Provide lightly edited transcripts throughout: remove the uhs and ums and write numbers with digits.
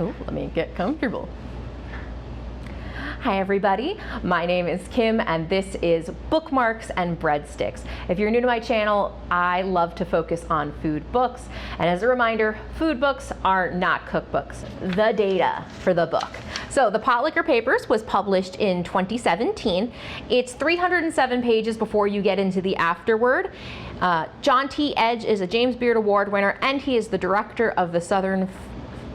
Oh, let me get comfortable. Hi everybody, my name is Kim and this is Bookmarks and Breadsticks. If you're new to my channel, I love to focus on food books. And as a reminder, food books are not cookbooks. The data for the book. So the Potlikker Papers was published in 2017. It's 307 pages before you get into the afterword. John T. Edge is a James Beard Award winner and he is the director of the Southern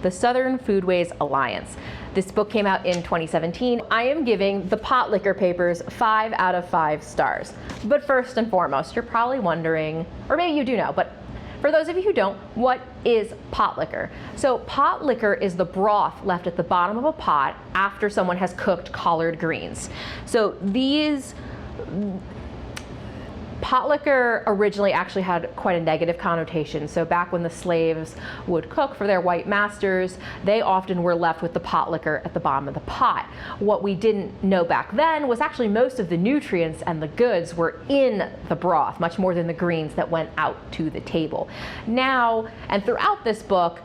Foodways Alliance. This book came out in 2017. I am giving the Potlikker Papers 5 out of 5 stars. But first and foremost, you're probably wondering, or maybe you do know, but for those of you who don't, what is potlikker? So potlikker is the broth left at the bottom of a pot after someone has cooked collard greens. So these potlikker originally actually had quite a negative connotation. So back when the slaves would cook for their white masters, they often were left with the potlikker at the bottom of the pot. What we didn't know back then was actually most of the nutrients and the goods were in the broth, much more than the greens that went out to the table. Now, and throughout this book,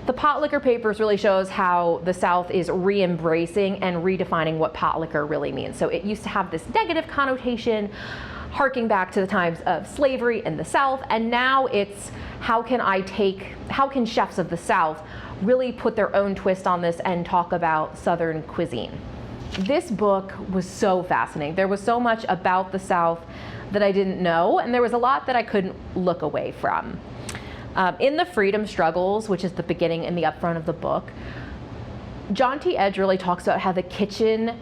the Potlikker Papers really shows how the South is re-embracing and redefining what potlikker really means. So it used to have this negative connotation, harking back to the times of slavery in the South, and now it's how can chefs of the South really put their own twist on this and talk about Southern cuisine. This book was so fascinating. There was so much about the South that I didn't know, and there was a lot that I couldn't look away from. In the freedom struggles, which is the beginning and the upfront of the book, John T. Edge really talks about how the kitchen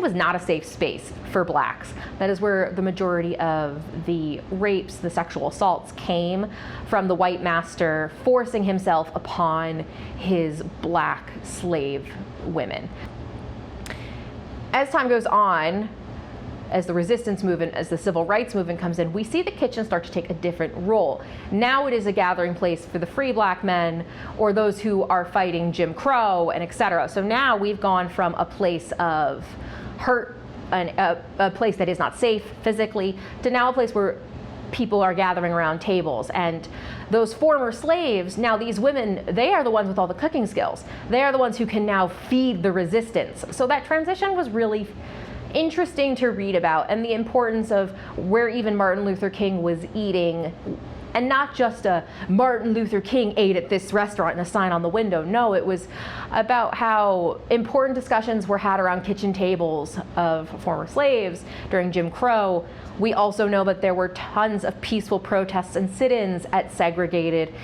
was not a safe space for blacks. That is where the majority of the rapes, the sexual assaults came from the white master forcing himself upon his black slave women. As time goes on, as the resistance movement, as the civil rights movement comes in, we see the kitchen start to take a different role. Now it is a gathering place for the free black men or those who are fighting Jim Crow and etc. So now we've gone from a place of hurt, a place that is not safe physically, to now a place where people are gathering around tables. And those former slaves, now these women, they are the ones with all the cooking skills. They are the ones who can now feed the resistance. So that transition was really interesting to read about, and the importance of where even Martin Luther King was eating, and not just a Martin Luther King ate at this restaurant and a sign on the window. No, it was about how important discussions were had around kitchen tables of former slaves during Jim Crow. We also know that there were tons of peaceful protests and sit-ins at segregated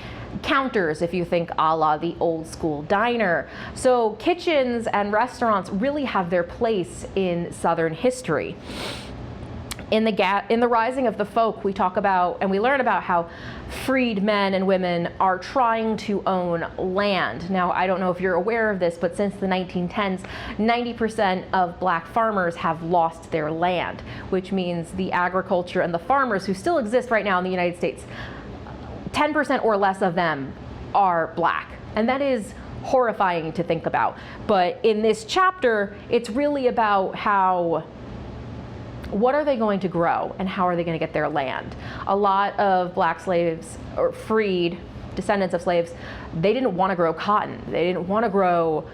counters, if you think a la the old school diner. So kitchens and restaurants really have their place in Southern history. In the Rising of the Folk, we talk about and we learn about how freed men and women are trying to own land. Now, I don't know if you're aware of this, but since the 1910s, 90% of black farmers have lost their land, which means the agriculture and the farmers who still exist right now in the United States, 10% or less of them are black. And that is horrifying to think about. But in this chapter, it's really about what are they going to grow and how are they going to get their land? A lot of black slaves or freed descendants of slaves, they didn't want to grow cotton. They didn't want to grow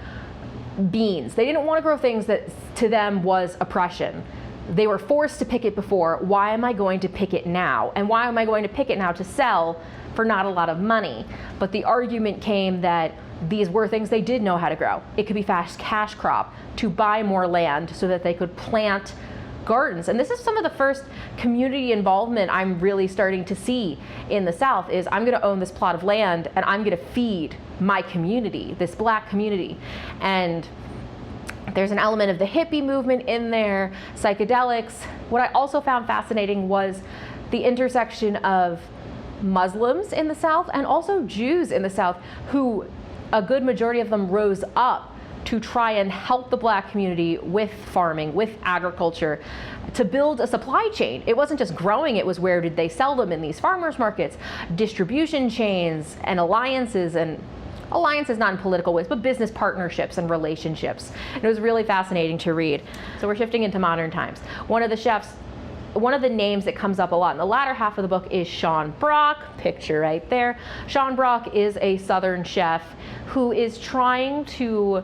beans. They didn't want to grow things that to them was oppression. They were forced to pick it before. Why am I going to pick it now? And why am I going to pick it now to sell for not a lot of money? But the argument came that these were things they did know how to grow. It could be fast cash crop to buy more land so that they could plant gardens. And this is some of the first community involvement I'm really starting to see in the South is I'm going to own this plot of land and I'm going to feed my community, this black community. And there's an element of the hippie movement in there, psychedelics. What I also found fascinating was the intersection of Muslims in the South and also Jews in the South, who a good majority of them rose up to try and help the black community with farming, with agriculture, to build a supply chain. It wasn't just growing, it was where did they sell them in these farmers markets, distribution chains and alliances not in political ways, but business partnerships and relationships. And it was really fascinating to read. So we're shifting into modern times. One of the chefs one of the names that comes up a lot in the latter half of the book is Sean Brock, picture right there. Sean Brock is a Southern chef who is trying to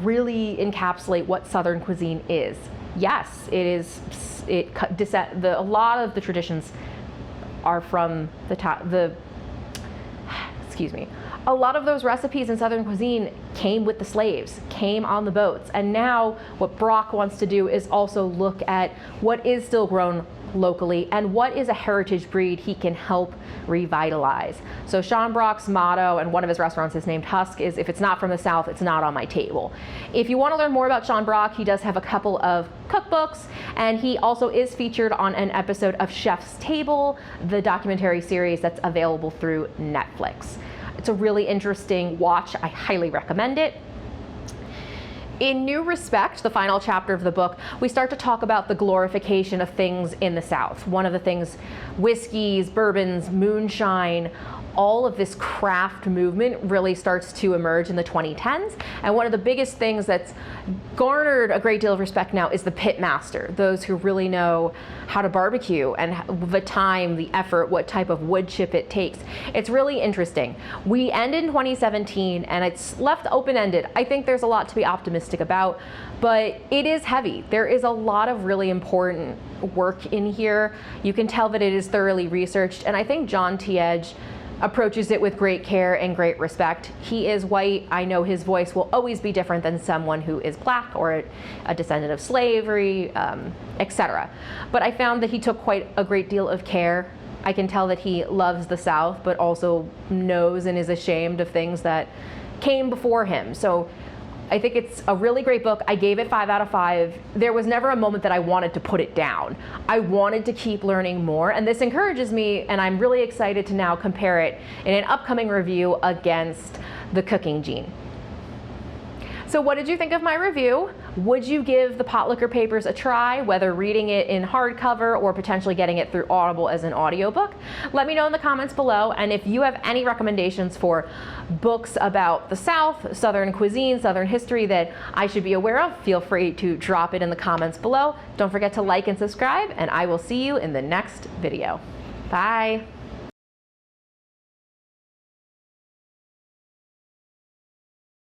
really encapsulate what Southern cuisine is. Yes, it is. A lot of the traditions are from a lot of those recipes in Southern cuisine came with the slaves, came on the boats. And now what Brock wants to do is also look at what is still grown locally and what is a heritage breed he can help revitalize. So Sean Brock's motto, and one of his restaurants is named Husk, is if it's not from the South, it's not on my table. If you want to learn more about Sean Brock, he does have a couple of cookbooks, and he also is featured on an episode of Chef's Table, the documentary series that's available through Netflix. It's a really interesting watch. I highly recommend it. In New Respect, the final chapter of the book, we start to talk about the glorification of things in the South. One of the things, whiskeys, bourbons, moonshine, all of this craft movement really starts to emerge in the 2010s. And one of the biggest things that's garnered a great deal of respect now is the pit master, those who really know how to barbecue and the time, the effort, what type of wood chip it takes. It's really interesting. We end in 2017 and it's left open-ended. I think there's a lot to be optimistic about, but it is heavy. There is a lot of really important work in here. You can tell that it is thoroughly researched, and I think John T. Edge approaches it with great care and great respect. He is white. I know his voice will always be different than someone who is black or a descendant of slavery, etc. But I found that he took quite a great deal of care. I can tell that he loves the South, but also knows and is ashamed of things that came before him. So I think it's a really great book. I gave it 5 out of 5. There was never a moment that I wanted to put it down. I wanted to keep learning more, and this encourages me, and I'm really excited to now compare it in an upcoming review against The Cooking Gene. So what did you think of my review? Would you give the Potlikker Papers a try, whether reading it in hardcover or potentially getting it through Audible as an audiobook? Let me know in the comments below, and if you have any recommendations for books about the South, Southern cuisine, Southern history that I should be aware of, feel free to drop it in the comments below. Don't forget to like and subscribe, and I will see you in the next video. Bye.